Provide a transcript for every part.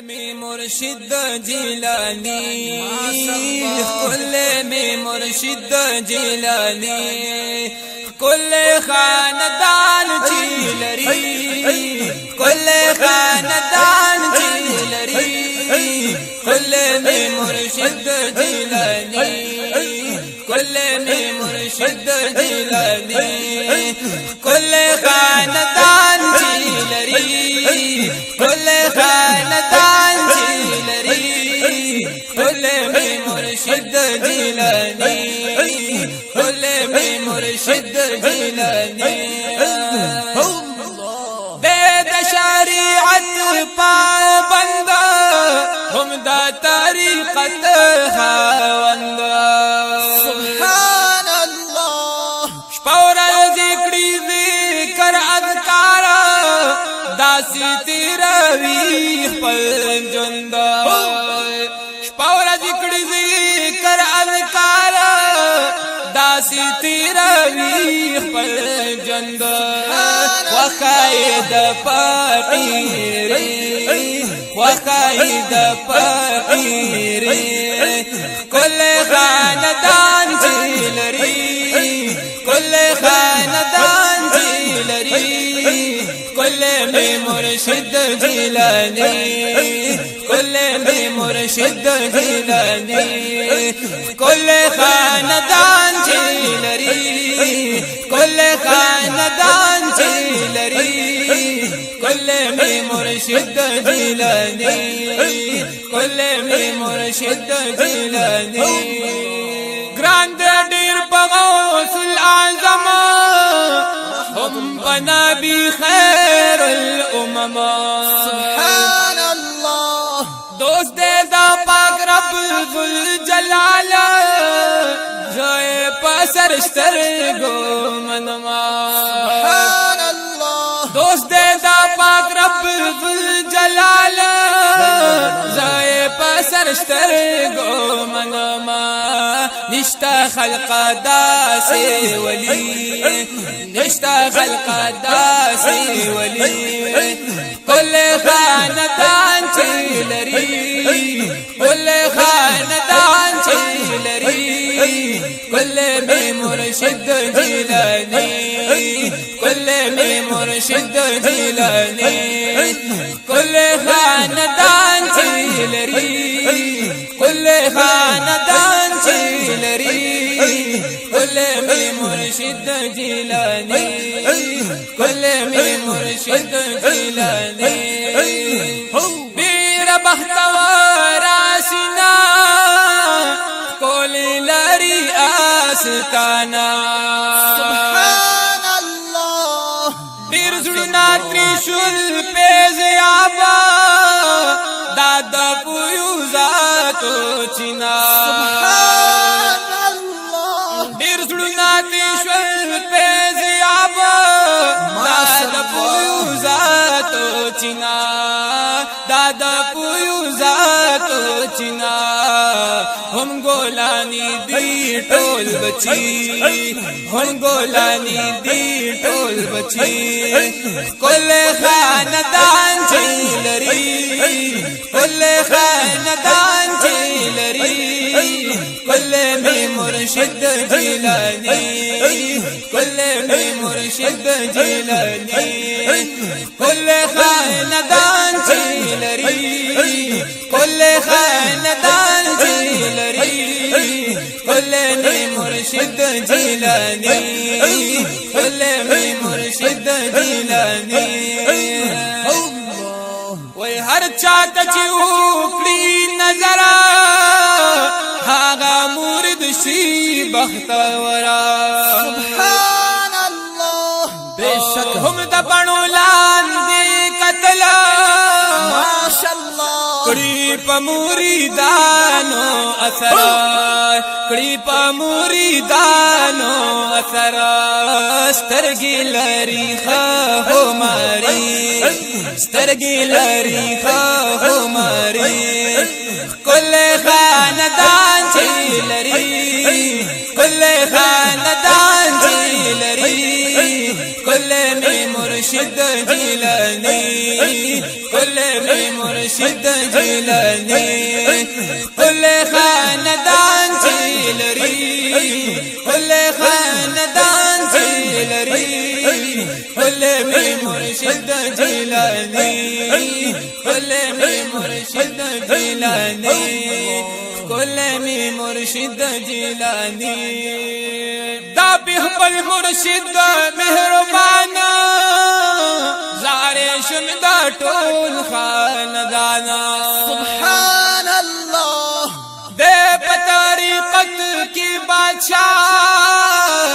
میں مرشد جیلانی کل میں مرشد جیلانی کل خاندان جیلری کل خاندان جیلری کل میں مرشد جیلانی کل میں مرشد جیلانی کل خاندان جیلری کل خاندان جیلری کل میں مرشد جیلانی کل میں مرشد جیلانی بید شریعت پابند ہم دا طریقت خاوند سبحان اللہ شپور ذکری ذکر اذکار داسی تیروی خپل جند شپور ذکری ذکر اذکار داسی تیروی خپل جند وخاید فقیری وخاید فقیری کل خاندان جیلری کل خاندان جیلری کل میں مرشد جیلانی کل میں مرشد جیلانی کل خاندان جیلری کل خاندان جیلری کل میں مرشد جیلانی کل میں مرشد جیلانی گراند دیر بغوث العظم ہم بنا بھی خیر الامم سبحان اللہ دوست دا پاک رب ذوالجلال جائے پسرشتر گو منما سبحان اللہ دوست دا پاک رب ذوالجلال جائے پسرشتر گو منما نشتا خلق دا سے ولی نشتا خلق دا سے ولی کل خاندان چیلری کل خاندان چیلری کل میں مرشد جیلانی کل میں مرشد جیلانی کل خاندان چیلری کل خاندان چیلری کل میں مرشد جیلانی کل میں مرشد جیلانی بیر بختوار آسنا کول لری آستانا سبحان اللہ بیر زڑنا تریشل پیز آبا دادا پویوزا تو چنا سبحان اللہ بیر زڑنا تریشل پیز آبا دادا پویوزا تو چنا دادا پویوزا تو چنا ہم گولانی دی ٹول بچی ہم گولانی دی ٹول بچی کل خاندان چیلری کل خاندان چیلری کل میں مرشد جیلانی کل میں مرشد جیلانی کل خاندان چیلری کل خاندان جیلری کل میں مرشد جیلانی کل میں مرشد جیلانی وی ہر چاہتا چوکڑی نظر ہاگا مورد شی بختورا سبحان اللہ بے شک ہم دبنو لان دے قتلا ماشاءاللہ کڑی پموری دانو اثر کڑی پموری دانو اثر سترگی لری خواہو ماری سترگی لری خواہو ماری کل خاندان چیلری کل خاندان چیلری کل میں مرشد جیلانی کل میں مرشد مرشد جیلانی کل خاندان چیلری کل خاندان چیلری کل می مرشد جیلانی کل می مرشد جیلانی کل می مرشد جیلانی دا بخبل مرشد مهربانا زارے شم دا ټول خاندانا سبحان اللہ دے بطریقت کی بادشاہ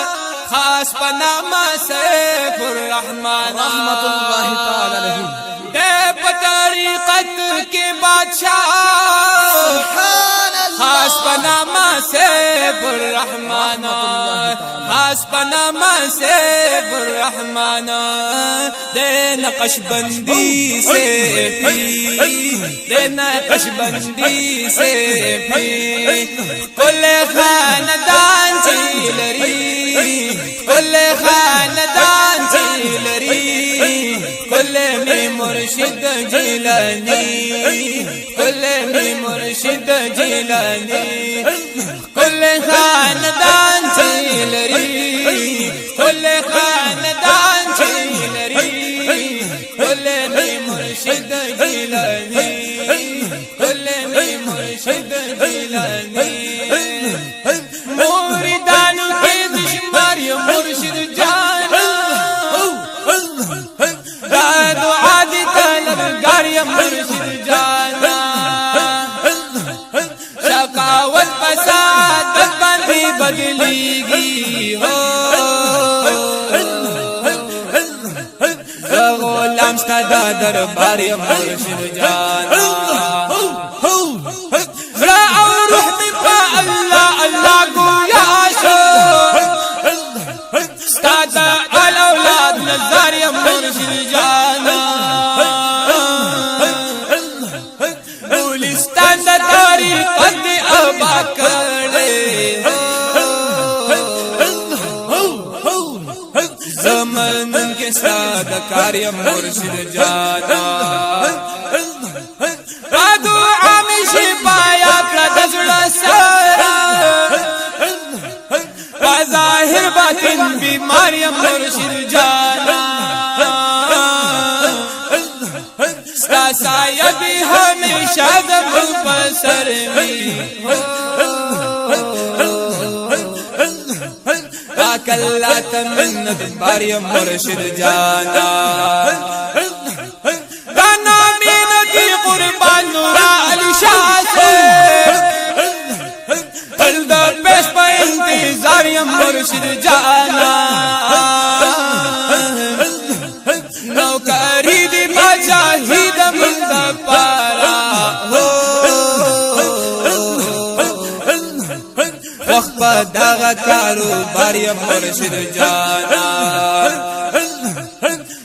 خاص پنامہ سیف الرحمن رحمت اللہ تعالی علیہ دے بطریقت کی بادشاہ سبحان اللہ خاص پنامہ سیف الرحمن خاص پنامہ سیف الرحمن دے نقش بندی سے بھی دے نقش بندی سے بھی کل خاندان چیلری کل خاندان چیلری کل میں مرشد جیلانی کل میں مرشد جیلانی کل خاندان چیلری کل خاندان چیلری کل میں مرشد جیلانی کل میں مرشد جیلانی موریدانو کے دشمار یا مرشد جانا دادو عادی طلبگار یا مرشد جانا شقاوت فساد بندی بدلی گی ہو غلام ستا دا دربار یا مرشد جانا را او روح می پا اللہ اللہ گویا شو ستا دا الاولاد نظار یا مرشد جانا گلستان دا طریقت ابا کرے زمن کے سادہ کاری مرشد جانا رادو عامی پایا پردزڑا سارا ظاہر باطن بیماری مرشد جانا ستا سایہ بھی ہمیشہ دم پسر میں اللہ تمنت باری مرشد جانا دانا مین کی قربان نورا علی شاہ سے قلد پیش پا انتظار مرشد جانا نوکری دی باچاہی دمند پارا وقت پا داغا کاروبار یا مرشد جانا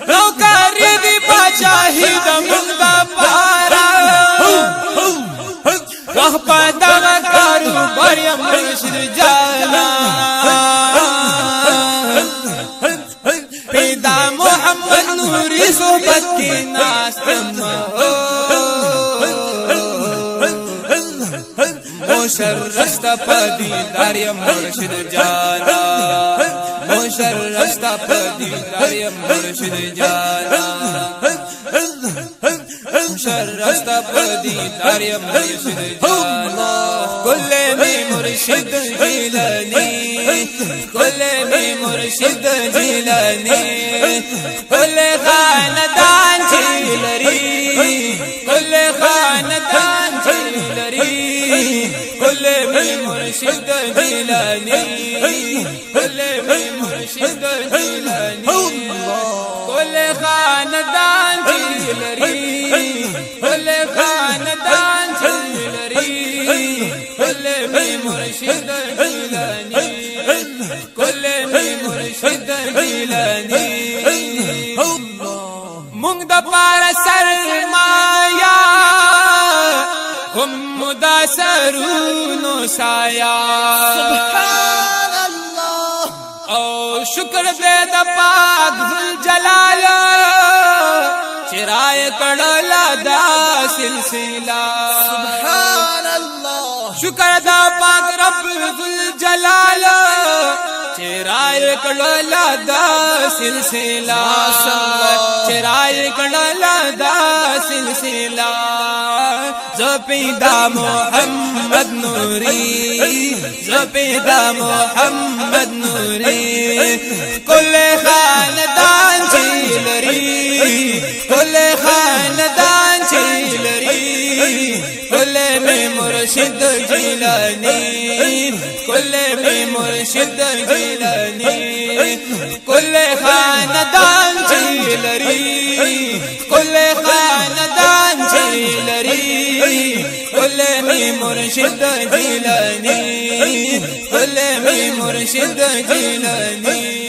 نوکری دی باچاہی دمند پارا وقت پا داغا کاروبار یا مرشد جانا پیدا محمد نوری صحبت کی ناستم مشرشت پدی داری مرشد جانا مشرشت پدی داری مرشد جانا مشرشت پدی داری مرشد جانا کل میں مرشد جیلانی کل میں مرشد جیلانی کل خاندان چیلری کل خاندان چیلری کل میں مرشد جیلانی کل میں مرشد جیلانی کل خاندان چیلری کل خاندان چیلری کل میں مرشد جیلانی کل میں مرشد جیلانی مونږ د پاره سرمایا هم مدا سرونو سایا سبحان اللہ او شکر دے د پاک ذل جلال چرائے کڑلا دا سلسلہ سبحان الله شکر دا پاک رب ذوالجلال چرائے کڑلا دا سلسلہ چرائے کڑلا دا سلسلہ زپیدا محمد نوری زپیدا محمد نوری کل خاندان چیلری کل خاندان چیلری کل میں مرشد جیلانی کل میں مرشد جیلانی کل خاندان چیلری کل خاندان چیلری کل میں مرشد جیلانی کل میں مرشد جیلانی